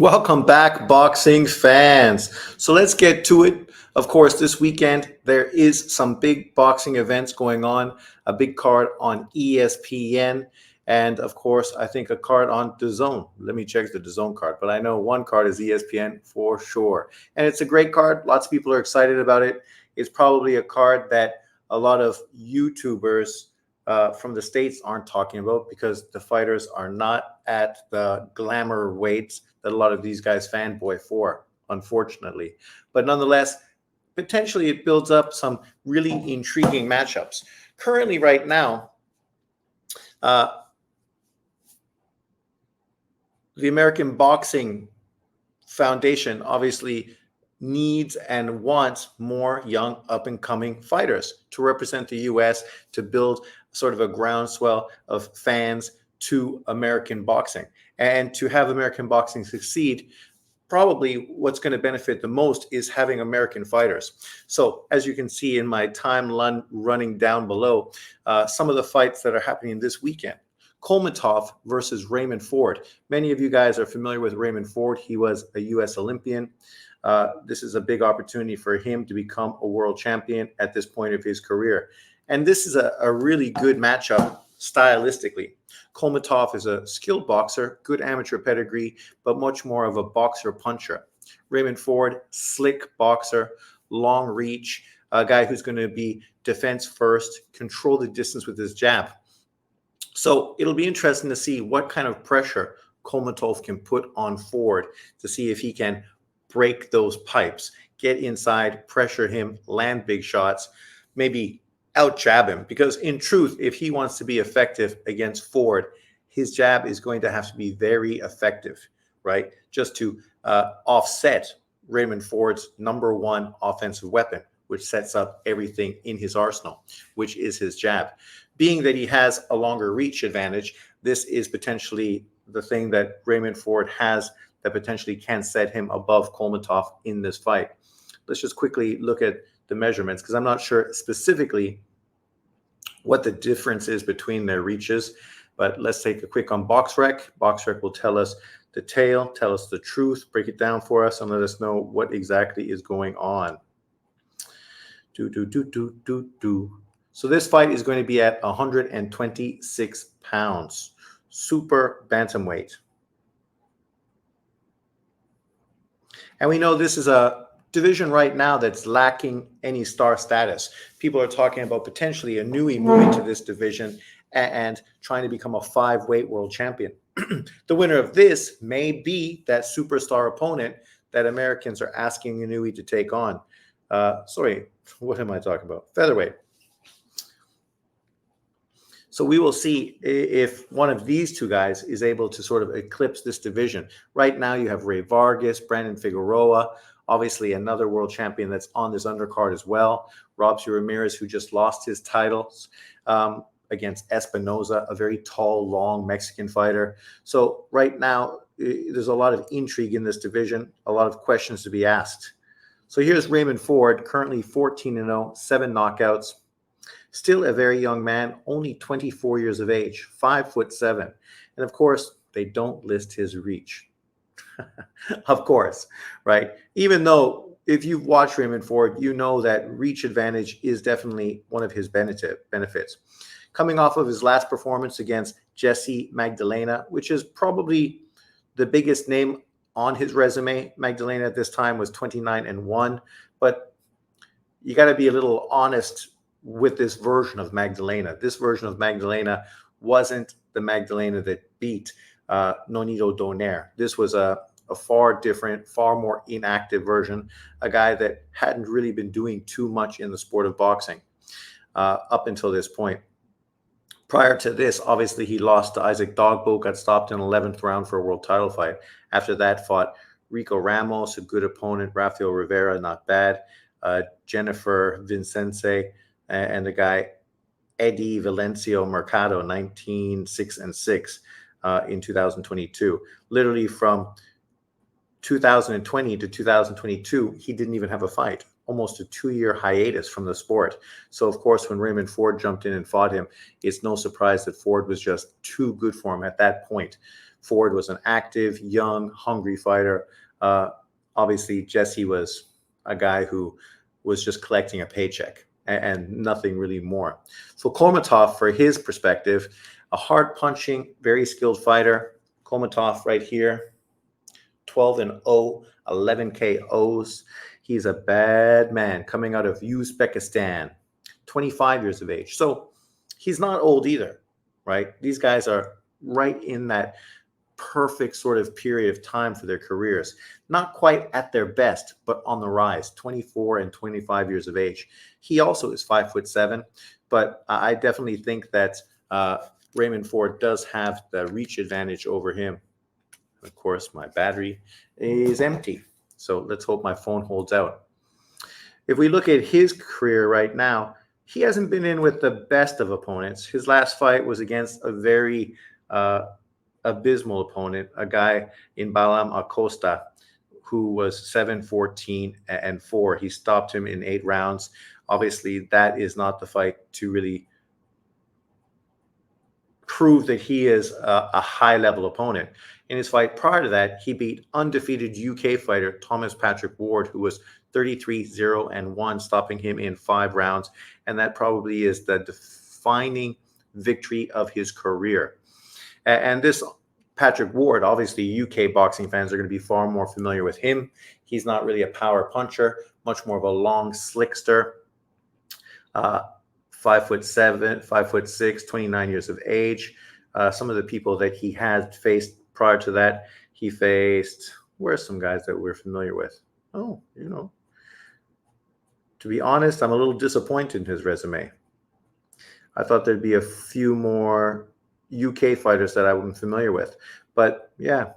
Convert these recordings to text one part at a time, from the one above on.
Welcome back, boxing fans. So let's get to it. Of course, this weekend there is some big boxing events going on. A big card on ESPN, and of course, I think a card on DAZN. Let me check the DAZN card, but I know one card is ESPN for sure, and it's a great card. Lots of people are excited about it. It's probably a card that a lot of YouTubers from the States aren't talking about because the fighters are not at the glamour weights that a lot of these guys fanboy for, unfortunately. But nonetheless, potentially it builds up some really intriguing matchups. Currently, right now, uh, the American Boxing Foundation obviously needs and wants more young up and coming fighters to represent the US, to build sort of a groundswell of fans to American boxing, and to have American boxing succeed. Probably what's going to benefit the most is having American fighters. So as you can see in my timeline running down below, some of the fights that are happening this weekend. Kolmatov versus Raymond Ford. Many of you guys are familiar with Raymond Ford. He was a U.S. Olympian. This is a big opportunity for him to become a world champion at this point of his career. And this is a really good matchup stylistically. Kolmatov is a skilled boxer, good amateur pedigree, but much more of a boxer puncher. Raymond Ford, slick boxer, long reach, a guy who's going to be defense first, control the distance with his jab. So it'll be interesting to see what kind of pressure Kolmatov can put on Ford, to see if he can break those pipes, get inside, pressure him, land big shots, maybe out jab him. Because in truth, if he wants to be effective against Ford, his jab is going to have to be very effective, right? Just to offset Raymond Ford's number one offensive weapon, which sets up everything in his arsenal, which is his jab. Being that he has a longer reach advantage, this is potentially the thing that Raymond Ford has that potentially can set him above Kolmatov in this fight. Let's just quickly look at the measurements, because I'm not sure specifically what the difference is between their reaches. But let's take a quick on BoxRec. BoxRec will tell us the tale, tell us the truth, break it down for us, and let us know what exactly is going on. So this fight is going to be at 126 pounds, super bantamweight. And we know this is a division right now that's lacking any star status. People are talking about potentially a Nui moving to this division and trying to become a 5-weight world champion. The winner of this may be that superstar opponent that Americans are asking Nui to take on. Sorry, what am I talking about? Featherweight. So we will see if one of these two guys is able to sort of eclipse this division. Right now you have Ray Vargas, Brandon Figueroa, obviously another world champion that's on this undercard as well. Robson Ramirez, who just lost his titles against Espinoza, a very tall, long Mexican fighter. So right now there's a lot of intrigue in this division, a lot of questions to be asked. So here's Raymond Ford, currently 14-0, 7 knockouts. Still a very young man, only 24 years of age, 5'7". And of course, they don't list his reach. Of course, right? Even though if you've watched Raymond Ford, you know that reach advantage is definitely one of his benefits. Coming off of his last performance against Jesse Magdalena, which is probably the biggest name on his resume. Magdalena at this time was 29-1, but you got to be a little honest with this version of Magdalena. This version of Magdalena wasn't the Magdalena that beat Nonito Donaire. This was a far different, far more inactive version, a guy that hadn't really been doing too much in the sport of boxing up until this point. Prior to this, obviously, he lost to Isaac Dogbo, got stopped in 11th round for a world title fight. After that, fought Rico Ramos, a good opponent, Rafael Rivera, not bad, Jennifer Vincense, and the guy Eddie Valencio Mercado, 19-6-6 in 2022. Literally from 2020 to 2022, he didn't even have a fight. almost a 2-year hiatus from the sport. So, of course, when Raymond Ford jumped in and fought him, it's no surprise that Ford was just too good for him at that point. Ford was an active, young, hungry fighter. Obviously, Jesse was a guy who was just collecting a paycheck and nothing really more. So Kolmatov, for his perspective, a hard-punching, very skilled fighter. Kolmatov right here, 12-0, 11 KOs. He's a bad man coming out of Uzbekistan, 25 years of age. So he's not old either, right? These guys are right in that perfect sort of period of time for their careers. Not quite at their best, but on the rise, 24 and 25 years of age. He also is 5'7", but I definitely think that Raymond Ford does have the reach advantage over him. Of course, my battery is empty, so let's hope my phone holds out. If we look at his career right now, he hasn't been in with the best of opponents. His last fight was against a very abysmal opponent, a guy in Balam Acosta, who was 7-14-4. He stopped him in 8 rounds. Obviously, that is not the fight to really prove that he is a high-level opponent. In his fight prior to that, he beat undefeated UK fighter Thomas Patrick Ward, who was 33-0-1, stopping him in 5 rounds. And that probably is the defining victory of his career. And this Patrick Ward, obviously UK boxing fans are going to be far more familiar with him. He's not really a power puncher, much more of a long slickster. 5'7", 5'6", 29 years of age. Some of the people that he had faced prior to that, he faced, where are some guys that we're familiar with? Oh, to be honest, I'm a little disappointed in his resume. I thought there'd be a few more UK fighters that I wasn't familiar with. But yeah,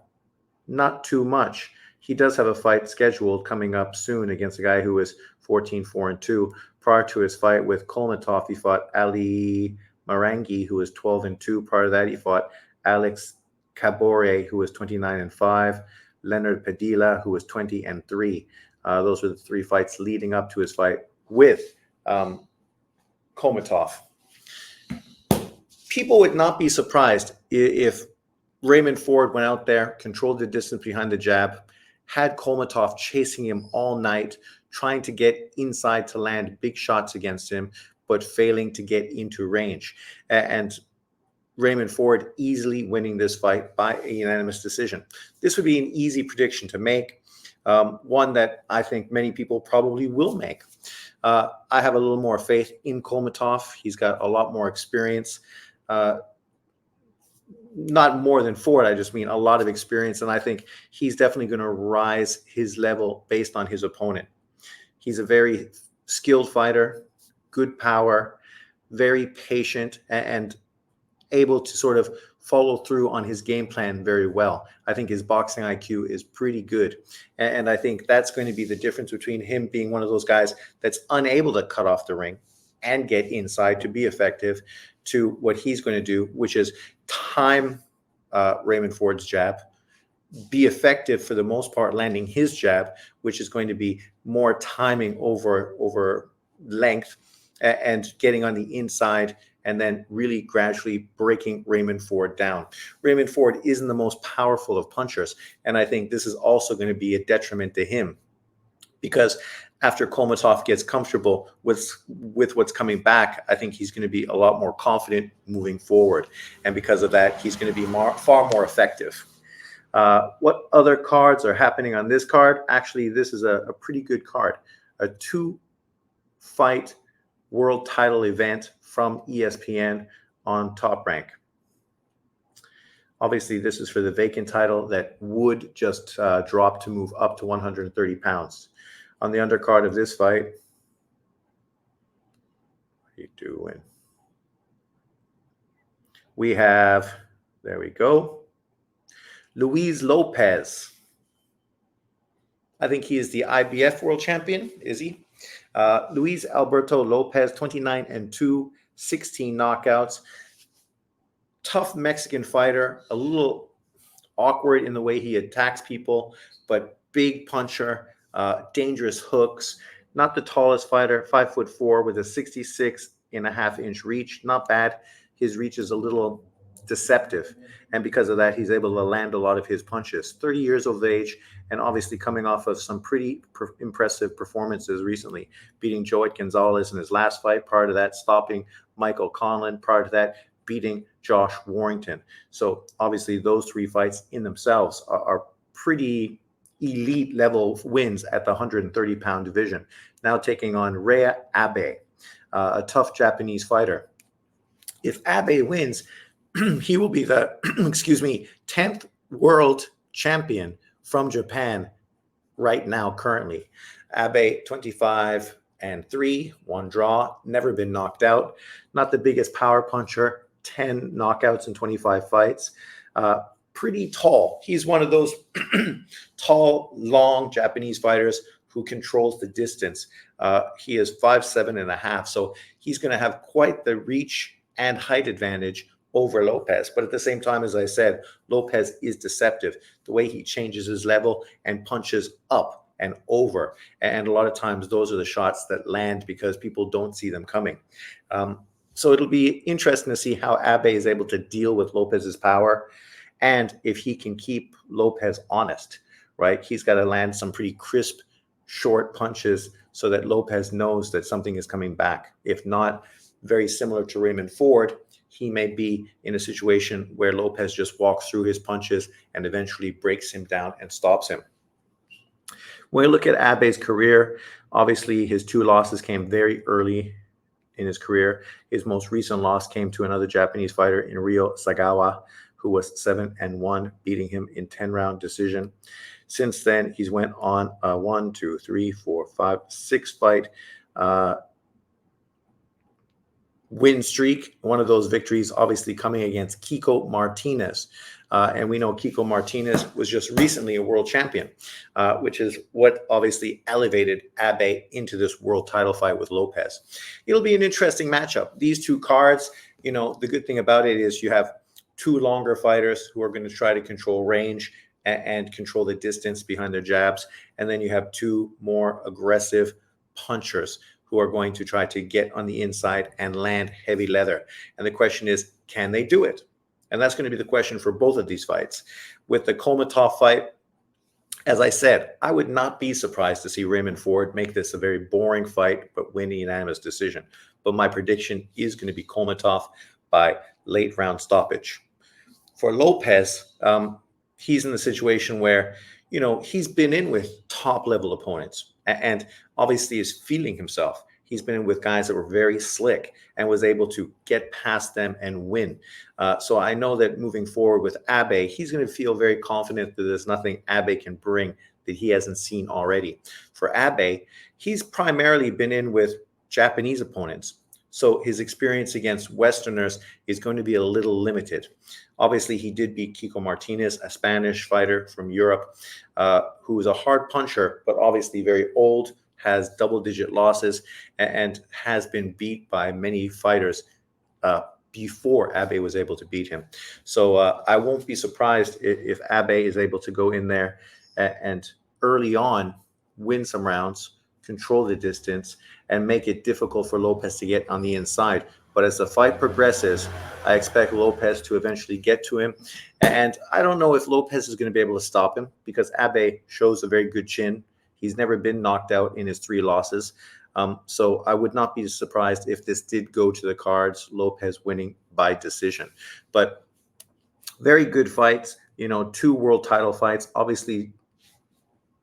not too much. He does have a fight scheduled coming up soon against a guy who is 14-4-2. Prior to his fight with Kolmatov, he fought Ali Marangi, who was 12-2. Prior to that, he fought Alex Cabore, who was 29-5. Leonard Padilla, who was 20-3. Those were the 3 fights leading up to his fight with Kolmatov. People would not be surprised if Raymond Ford went out there, controlled the distance behind the jab, had Kolmatov chasing him all night, trying to get inside to land big shots against him, but failing to get into range. And Raymond Ford easily winning this fight by a unanimous decision. This would be an easy prediction to make, one that I think many people probably will make. I have a little more faith in Kolmatov. He's got a lot more experience. Not more than Ford, I just mean a lot of experience, and I think he's definitely going to rise his level based on his opponent. He's a very skilled fighter, good power, very patient, and able to sort of follow through on his game plan very well. I think his boxing IQ is pretty good, and I think that's going to be the difference between him being one of those guys that's unable to cut off the ring and get inside to be effective, to what he's going to do, which is time Raymond Ford's jab, be effective for the most part landing his jab, which is going to be more timing over length, and getting on the inside and then really gradually breaking Raymond Ford down. Raymond Ford isn't the most powerful of punchers, and I think this is also going to be a detriment to him, because after Kolmatov gets comfortable with what's coming back, I think he's going to be a lot more confident moving forward. And because of that, he's going to be far more effective. What other cards are happening on this card? Actually, this is a pretty good card. A 2-fight world title event from ESPN on Top Rank. Obviously, this is for the vacant title that would just drop to move up to 130 pounds. On the undercard of this fight, what are you doing? We have, there we go, Luis Lopez. I think he is the IBF world champion, is he? Luis Alberto Lopez, 29-2, 16 knockouts. Tough Mexican fighter, a little awkward in the way he attacks people, but big puncher, dangerous hooks, Not the tallest fighter, 5'4" with a 66.5-inch reach. Not bad. His reach is a little deceptive. And because of that, he's able to land a lot of his punches. 30 years of age, and obviously coming off of some pretty impressive performances recently, beating Joet Gonzalez in his last fight. Prior to that, stopping Michael Conlan. Prior to that, beating Josh Warrington. So obviously those three fights in themselves are pretty elite level wins at the 130-pound division. Now taking on Rhea Abe, a tough Japanese fighter. If Abe wins, he will be the 10th world champion from Japan right now currently. Abe 25-3, one draw, never been knocked out. Not the biggest power puncher, 10 knockouts in 25 fights. Pretty tall. He's one of those tall, long Japanese fighters who controls the distance. He is 5'7.5", so he's going to have quite the reach and height advantage over Lopez. But at the same time, as I said, Lopez is deceptive. The way he changes his level and punches up and over. And a lot of times those are the shots that land because people don't see them coming. So it'll be interesting to see how Abe is able to deal with Lopez's power and if he can keep Lopez honest, right? He's got to land some pretty crisp, short punches so that Lopez knows that something is coming back. If not, very similar to Raymond Ford, he may be in a situation where Lopez just walks through his punches and eventually breaks him down and stops him. When we look at Abe's career, obviously his two losses came very early in his career. His most recent loss came to another Japanese fighter in Ryo Sagawa, who was 7-1, beating him in 10-round decision. Since then, he's went on a 1, 2, 3, 4, 5, 6 fight win streak. One of those victories obviously coming against Kiko Martinez. And we know Kiko Martinez was just recently a world champion, which is what obviously elevated Abe into this world title fight with Lopez. It'll be an interesting matchup. These two cards, you know, the good thing about it is you have two longer fighters who are going to try to control range and control the distance behind their jabs. And then you have two more aggressive punchers who are going to try to get on the inside and land heavy leather. And the question is, can they do it? And that's going to be the question for both of these fights. With the Komatov fight, as I said, I would not be surprised to see Raymond Ford make this a very boring fight, but win a unanimous decision. But my prediction is going to be Komatov by late round stoppage. For Lopez, he's in the situation where, you know, he's been in with top level opponents and obviously is feeling himself. He's been in with guys that were very slick and was able to get past them and win. So I know that moving forward with Abe, he's going to feel very confident that there's nothing Abe can bring that he hasn't seen already. For Abe, he's primarily been in with Japanese opponents. So his experience against Westerners is going to be a little limited. Obviously, he did beat Kiko Martinez, a Spanish fighter from Europe, who is a hard puncher, but obviously very old, has double-digit losses, and has been beat by many fighters before Abe was able to beat him. So I won't be surprised if Abe is able to go in there and early on win some rounds, control the distance, and make it difficult for Lopez to get on the inside. But as the fight progresses, I expect Lopez to eventually get to him. And I don't know if Lopez is going to be able to stop him because Abe shows a very good chin. He's never been knocked out in his 3 losses. So I would not be surprised if this did go to the cards, Lopez winning by decision. But very good fights, you know, 2 world title fights. Obviously,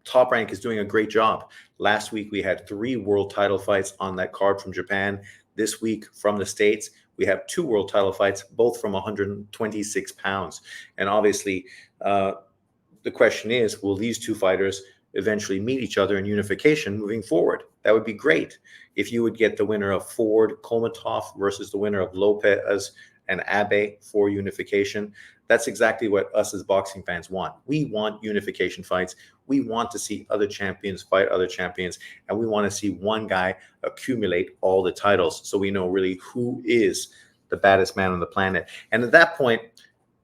Top Rank is doing a great job. Last week, we had 3 world title fights on that card from Japan. This week, from the States, we have 2 world title fights, both from 126 pounds. And obviously, the question is, will these 2 fighters eventually meet each other in unification moving forward? That would be great. If you would get the winner of Ford Komatov versus the winner of Lopez and Abe for unification, that's exactly what us as boxing fans want. We want unification fights. We want to see other champions fight other champions, and we want to see one guy accumulate all the titles so we know really who is the baddest man on the planet. And at that point,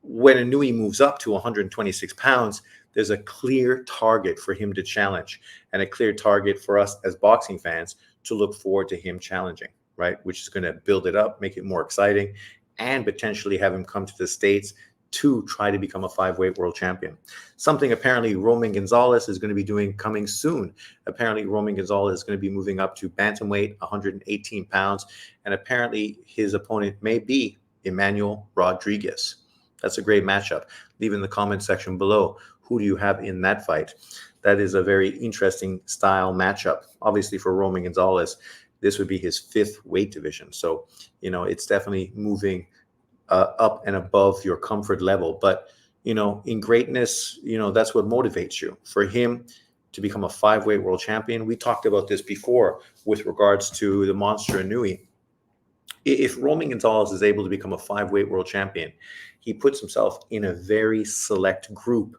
when Inouye moves up to 126 pounds, there's a clear target for him to challenge and a clear target for us as boxing fans to look forward to him challenging, right? Which is going to build it up, make it more exciting, and potentially have him come to the States to try to become a 5-weight world champion. Something apparently Roman Gonzalez is going to be doing coming soon. Apparently Roman Gonzalez is going to be moving up to bantamweight, 118 pounds, and apparently his opponent may be Emmanuel Rodriguez. That's a great matchup. Leave in the comment section below, who do you have in that fight? That is a very interesting style matchup. Obviously for Roman Gonzalez, this would be his 5th weight division. So, it's definitely moving up and above your comfort level. But, in greatness, that's what motivates you. For him to become a 5-weight world champion, we talked about this before with regards to the Monster Inoue. If Roman Gonzalez is able to become a 5-weight world champion, he puts himself in a very select group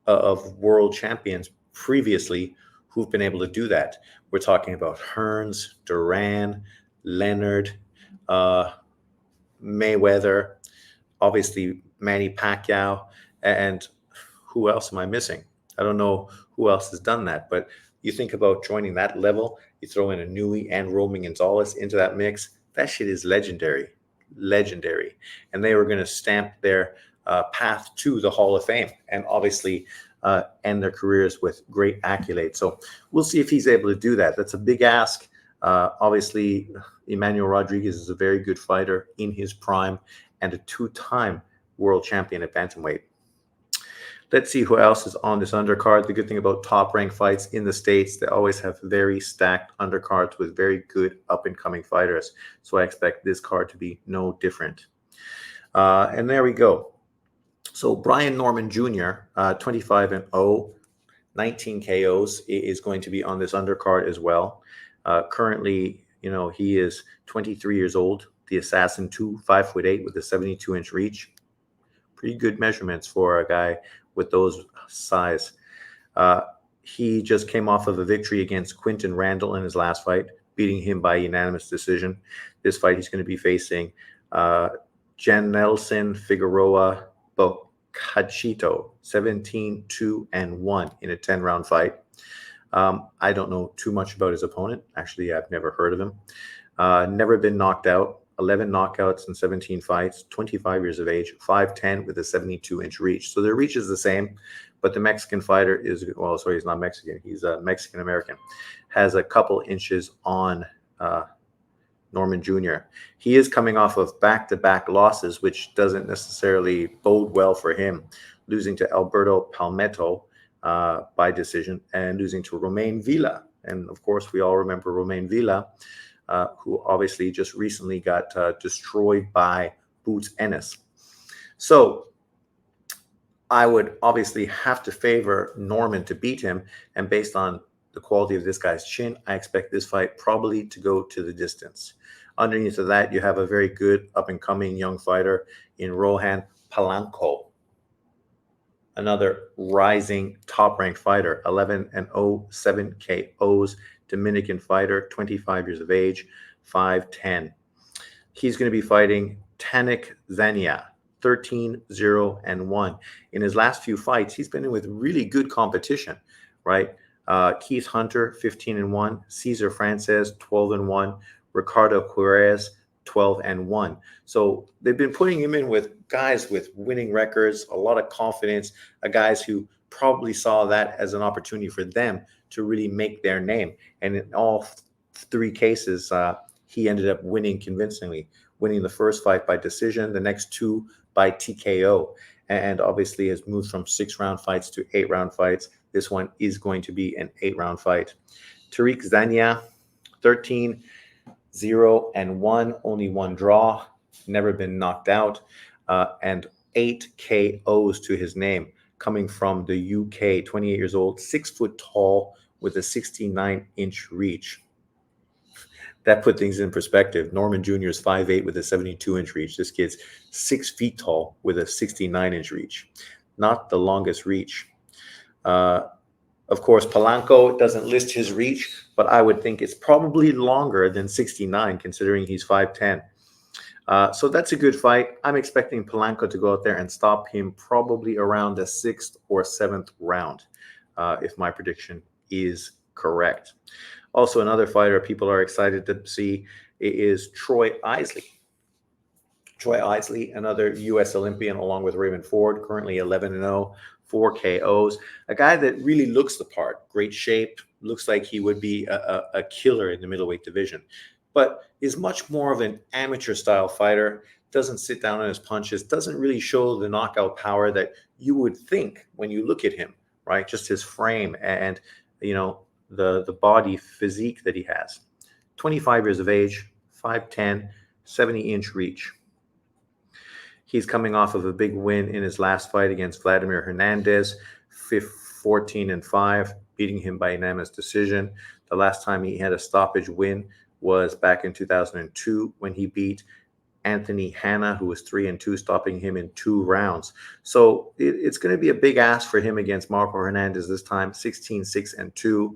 of world champions previously who've been able to do that. We're talking about Hearns, Duran, Leonard, Mayweather, obviously Manny Pacquiao, and who else am I missing? I don't know who else has done that, but you think about joining that level, you throw in Inoue and Roman Gonzalez into that mix, that shit is legendary. And they were going to stamp their path to the Hall of Fame and obviously end their careers with great accolades. So we'll see if he's able to do that. That's a big ask. Obviously, Emmanuel Rodriguez is a very good fighter in his prime and a 2-time world champion at bantamweight. Let's see who else is on this undercard. The good thing about top-ranked fights in the States, they always have very stacked undercards with very good up-and-coming fighters. So I expect this card to be no different. And there we go. So Brian Norman Jr., 25-0, 19 KOs, is going to be on this undercard as well. Currently, he is 23 years old. The Assassin 2, 5'8" with a 72-inch reach. Pretty good measurements for a guy with those size. He just came off of a victory against Quinton Randall in his last fight, beating him by unanimous decision. This fight, he's going to be facing Janelson Figueroa Bocachito, 17-2-1 in a 10-round fight. I don't know too much about his opponent. Actually, I've never heard of him. Never been knocked out. 11 knockouts in 17 fights, 25 years of age, 5'10" with a 72-inch reach. So their reach is the same, but the Mexican fighter is, well, sorry, he's not Mexican. He's a Mexican-American. Has a couple inches on Norman Jr. He is coming off of back-to-back losses, which doesn't necessarily bode well for him, losing to Alberto Palmetto by decision and losing to Romain Villa. And, of course, we all remember Romain Villa, who obviously just recently got destroyed by Boots Ennis. So I would obviously have to favor Norman to beat him. And based on the quality of this guy's chin, I expect this fight probably to go to the distance. Underneath of that, you have a very good up-and-coming young fighter in Rohan Polanco. Another rising top-ranked fighter, 11-0, 7 KOs, Dominican fighter, 25 years of age, 5'10". He's going to be fighting Tanik Zania, 13-0-1. In his last few fights, he's been in with really good competition, right? Keith Hunter, 15-1, Cesar Frances, 12-1, Ricardo Quirez, 12-1. So they've been putting him in with guys with winning records, a lot of confidence, guys who probably saw that as an opportunity for them to really make their name. And in all 3 cases, he ended up winning convincingly, winning the first fight by decision, the next 2 by TKO, and obviously has moved from 6-round fights to 8-round fights. This one is going to be an 8-round fight. Tariq Zania, 13-0-1, only 1 draw, never been knocked out, and 8 KOs to his name, coming from the UK, 28 years old, 6 foot tall with a 69-inch reach. That put things in perspective. Norman Jr. is 5'8" with a 72-inch reach. This kid's 6 feet tall with a 69-inch reach. Not the longest reach. Of course, Polanco doesn't list his reach, but I would think it's probably longer than 69, considering he's 5'10". So that's a good fight. I'm expecting Polanco to go out there and stop him probably around the 6th or 7th round, if my prediction is correct. Also, another fighter people are excited to see is Troy Isley. Troy Isley, another U.S. Olympian, along with Raymond Ford, currently 11-0, 4 KOs. A guy that really looks the part, great shape, looks like he would be a killer in the middleweight division, but is much more of an amateur style fighter, doesn't sit down on his punches, doesn't really show the knockout power that you would think when you look at him, right? Just his frame and, the body physique that he has. 25 years of age, 5'10", 70-inch reach. He's coming off of a big win in his last fight against Vladimir Hernandez, 14-5, beating him by unanimous decision. The last time he had a stoppage win was back in 2002 when he beat Anthony Hanna, who was 3-2, stopping him in 2 rounds. So it's going to be a big ask for him against Marco Hernandez this time, 16-6-2,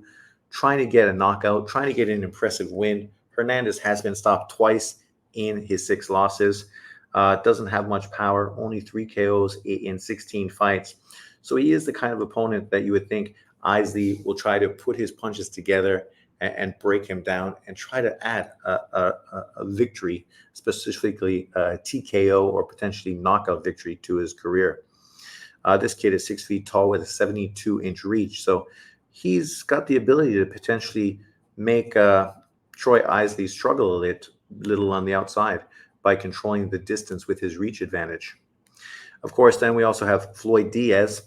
trying to get a knockout, trying to get an impressive win. Hernandez has been stopped twice in his 6 losses. Doesn't have much power, only 3 KOs in 16 fights. So he is the kind of opponent that you would think Isley will try to put his punches together and break him down and try to add a victory, specifically a TKO or potentially knockout victory to his career. This kid is 6 feet tall with a 72-inch reach. So he's got the ability to potentially make Troy Isley struggle a little on the outside by controlling the distance with his reach advantage. Of course, then we also have Floyd Diaz.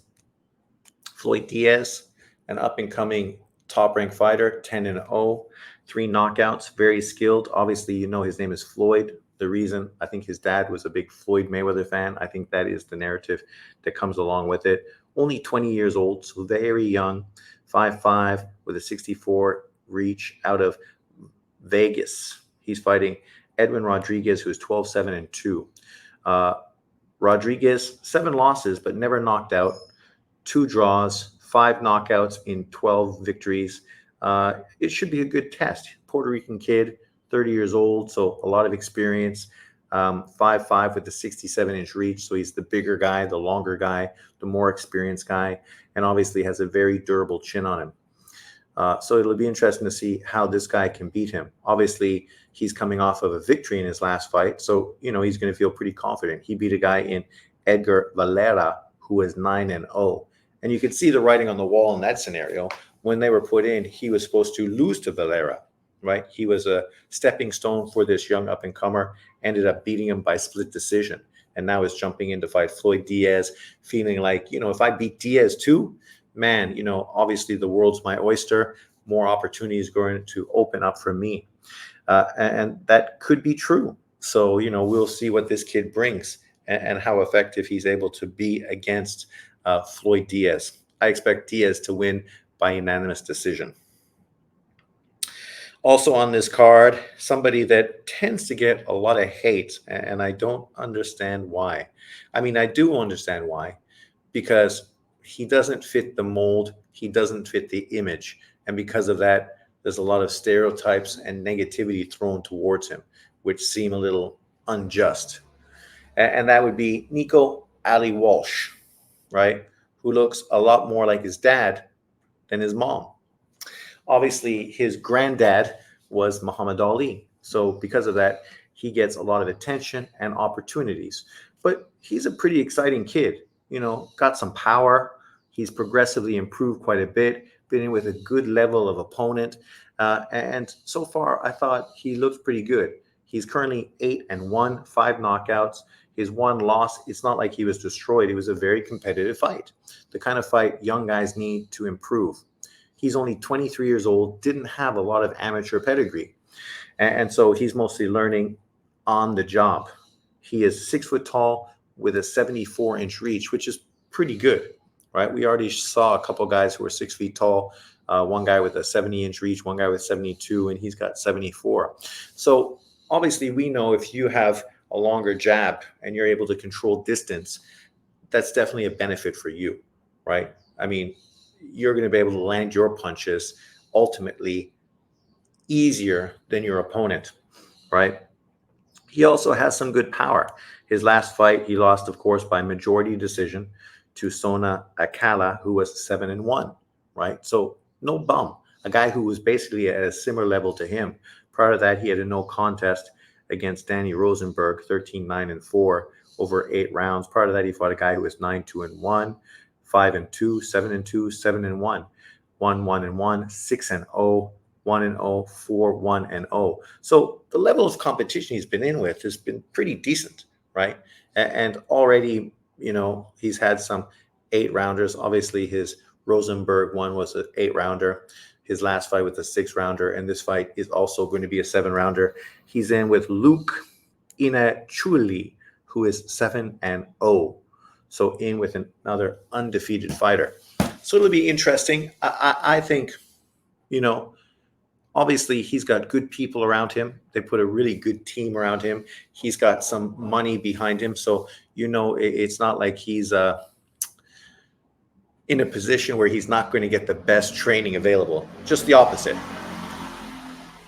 Floyd Diaz, an up-and-coming top-ranked fighter, 10-0, 3 knockouts, very skilled. Obviously, his name is Floyd. The reason, I think his dad was a big Floyd Mayweather fan. I think that is the narrative that comes along with it. Only 20 years old, so very young, 5'5", with a 64 reach out of Vegas. He's fighting Edwin Rodriguez, who's 12-7-2. Rodriguez, 7 losses, but never knocked out. 2 draws, 5 knockouts in 12 victories. It should be a good test. Puerto Rican kid, 30 years old, so a lot of experience. 5'5" with the 67-inch reach, so he's the bigger guy, the longer guy, the more experienced guy, and obviously has a very durable chin on him. So it'll be interesting to see how this guy can beat him. Obviously, he's coming off of a victory in his last fight, so he's going to feel pretty confident. He beat a guy in Edgar Valera, who was 9-0. And you could see the writing on the wall in that scenario. When they were put in, he was supposed to lose to Valera, right? He was a stepping stone for this young up-and-comer, ended up beating him by split decision, and now is jumping in to fight Floyd Diaz, feeling like, if I beat Diaz too, man, obviously the world's my oyster, more opportunities going to open up for me. And that could be true. So, we'll see what this kid brings and how effective he's able to be against Floyd Diaz. I expect Diaz to win by unanimous decision. Also on this card, somebody that tends to get a lot of hate, and I don't understand why. I mean, I do understand why, because he doesn't fit the mold, he doesn't fit the image, and because of that, there's a lot of stereotypes and negativity thrown towards him, which seem a little unjust. And that would be Nico Ali Walsh, right? Who looks a lot more like his dad than his mom. Obviously, his granddad was Muhammad Ali. So because of that, he gets a lot of attention and opportunities. But he's a pretty exciting kid, got some power. He's progressively improved quite a bit, been in with a good level of opponent. And so far, I thought he looked pretty good. He's currently 8-1, 5 knockouts. His 1 loss, it's not like he was destroyed. It was a very competitive fight, the kind of fight young guys need to improve. He's only 23 years old, didn't have a lot of amateur pedigree. And so he's mostly learning on the job. He is 6 foot tall with a 74-inch reach, which is pretty good, right? We already saw a couple guys who were 6 feet tall, one guy with a 70-inch reach, one guy with 72, and he's got 74. So obviously we know if you have a longer jab and you're able to control distance, that's definitely a benefit for you, right? I mean, you're going to be able to land your punches ultimately easier than your opponent, right? He also has some good power. His last fight, he lost, of course, by majority decision to Sona Akala, who was 7-1, right? So no bum. A guy who was basically at a similar level to him. Prior to that, he had a no contest against Danny Rosenberg, 13-9-4 over 8 rounds. Prior to that, he fought a guy who was 9-2-1, 5-2, 7-2, 7-1, 1-1-1, 6-0, 1-0, 4-1-0. So the level of competition he's been in with has been pretty decent, right? And already, he's had some 8 rounders. Obviously, his Rosenberg one was an 8 rounder. His last fight was a 6 rounder, and this fight is also going to be a 7 rounder. He's in with Luke Inachuli, who is 7-0. So in with another undefeated fighter. So it'll be interesting. I think, obviously he's got good people around him. They put a really good team around him. He's got some money behind him. So, it's not like he's in a position where he's not going to get the best training available. Just the opposite.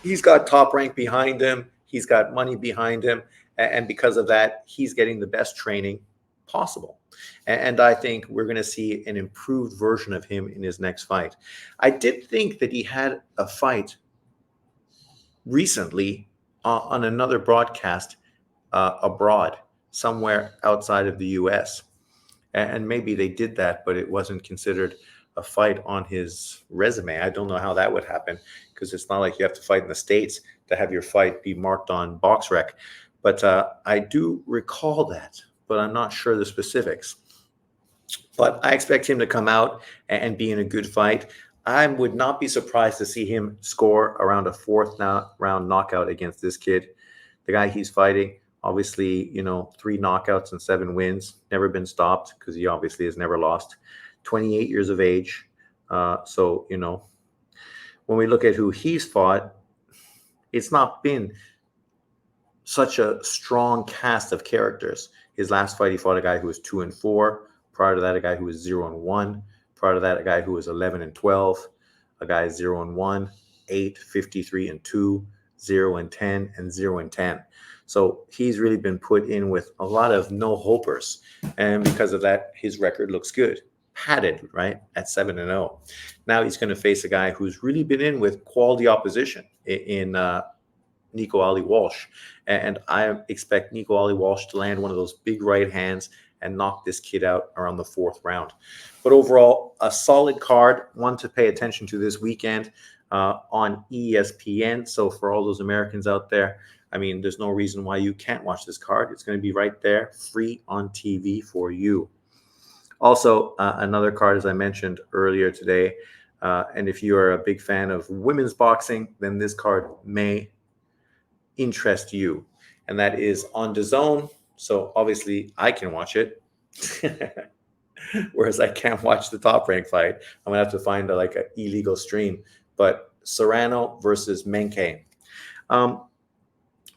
He's got Top Rank behind him. He's got money behind him. And because of that, he's getting the best training possible. And I think we're going to see an improved version of him in his next fight. I did think that he had a fight recently on another broadcast abroad, somewhere outside of the US. And maybe they did that, but it wasn't considered a fight on his resume. I don't know how that would happen, because it's not like you have to fight in the States to have your fight be marked on BoxRec. But I do recall that, but I'm not sure the specifics. But I expect him to come out and be in a good fight. I would not be surprised to see him score around a fourth round knockout against this kid. The guy he's fighting, obviously, 3 knockouts and 7 wins, never been stopped because he obviously has never lost. 28 years of age. So, when we look at who he's fought, it's not been such a strong cast of characters. His last fight, he fought a guy who was 2-4. Prior to that, a guy who was 0-1. Prior to that, a guy who was 11-12. A guy 0-1, 8, 53-2, 0-10, and 0-10. So he's really been put in with a lot of no-hopers. And because of that, his record looks good. Padded, right, at 7-0. Now he's going to face a guy who's really been in with quality opposition in Nico Ali Walsh. And I expect Nico Ali Walsh to land one of those big right hands and knock this kid out around the 4th round. But overall, a solid card, one to pay attention to this weekend on ESPN. So for all those Americans out there, there's no reason why you can't watch this card. It's going to be right there, free on TV for you. Also, another card, as I mentioned earlier today, and if you are a big fan of women's boxing, then this card may interest you. And that is on DAZN. So obviously I can watch it, whereas I can't watch the Top Rank fight. I'm going to have to find an illegal stream. But Serrano versus Menke.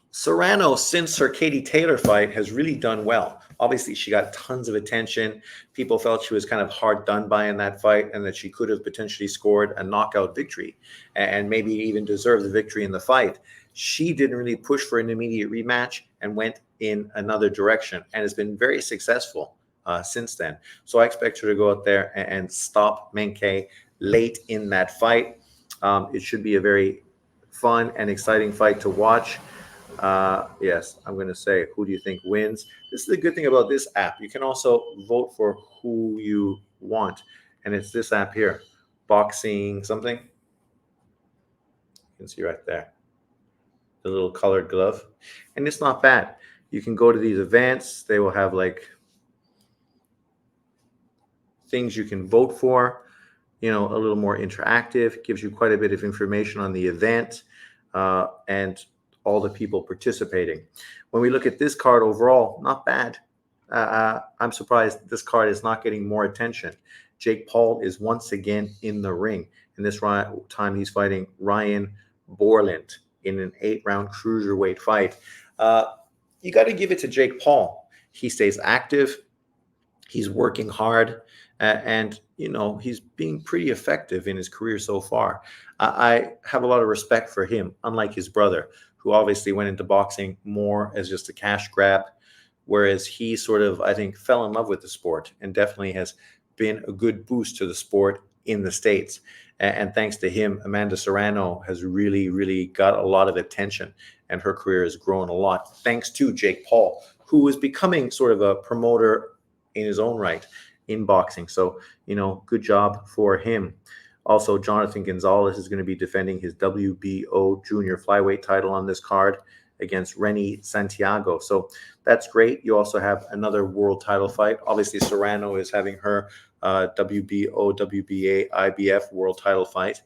Serrano, since her Katie Taylor fight, has really done well. Obviously, she got tons of attention. People felt she was kind of hard done by in that fight, and that she could have potentially scored a knockout victory and maybe even deserved the victory in the fight. She didn't really push for an immediate rematch and went in another direction, and has been very successful since then. So I expect her to go out there and stop Menke late in that fight. It should be a very fun and exciting fight to watch. Yes, I'm going to say, who do you think wins? This is the good thing about this app. You can also vote for who you want. And it's this app here, Boxing something. You can see right there, the little colored glove. And it's not bad. You can go to these events. They will have things you can vote for, a little more interactive, gives you quite a bit of information on the event and all the people participating. When we look at this card overall, not bad. I'm surprised this card is not getting more attention. Jake Paul is once again in the ring. And this time he's fighting Ryan Borland in an 8-round cruiserweight fight. You got to give it to Jake Paul. He stays active. He's working hard. And he's being pretty effective in his career so far. I have a lot of respect for him, unlike his brother, who obviously went into boxing more as just a cash grab, whereas he sort of, I think, fell in love with the sport and definitely has been a good boost to the sport in the States. And thanks to him, Amanda Serrano has really, really got a lot of attention, and her career has grown a lot thanks to Jake Paul, who is becoming sort of a promoter in his own right in boxing. So, good job for him. Also, Jonathan Gonzalez is going to be defending his WBO junior flyweight title on this card against Renny Santiago. So that's great. You also have another world title fight. Obviously, Serrano is having her WBO, WBA, IBF world title fight.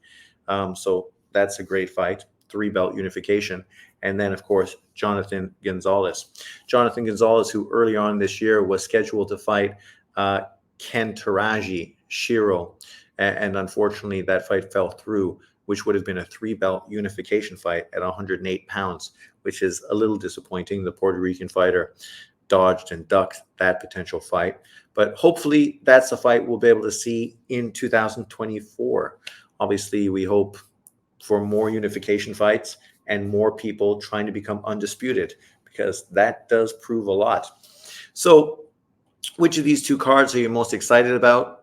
So that's a great fight. 3-belt unification. And then, of course, Jonathan Gonzalez. Jonathan Gonzalez, who early on this year was scheduled to fight Ken Taraji Shiro. And unfortunately, that fight fell through, which would have been a 3-belt unification fight at 108 pounds, which is a little disappointing. The Puerto Rican fighter dodged and ducked that potential fight. But hopefully that's a fight we'll be able to see in 2024. Obviously, we hope for more unification fights and more people trying to become undisputed, because that does prove a lot. So which of these two cards are you most excited about?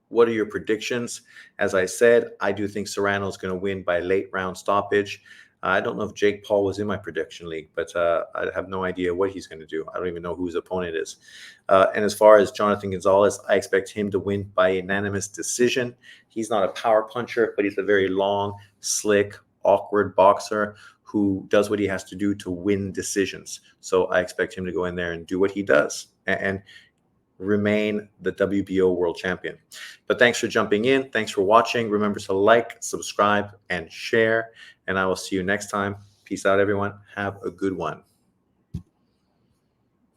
What are your predictions? As I said, I do think Serrano is going to win by late round stoppage. I don't know if Jake Paul was in my prediction league, but I have no idea what he's going to do. I don't even know who his opponent is. And as far as Jonathan Gonzalez, I expect him to win by unanimous decision. He's not a power puncher, but he's a very long, slick, awkward boxer who does what he has to do to win decisions. So I expect him to go in there and do what he does and remain the WBO world champion. But thanks for jumping in. Thanks for watching. Remember to like, subscribe, and share. And I will see you next time. Peace out, everyone. Have a good one.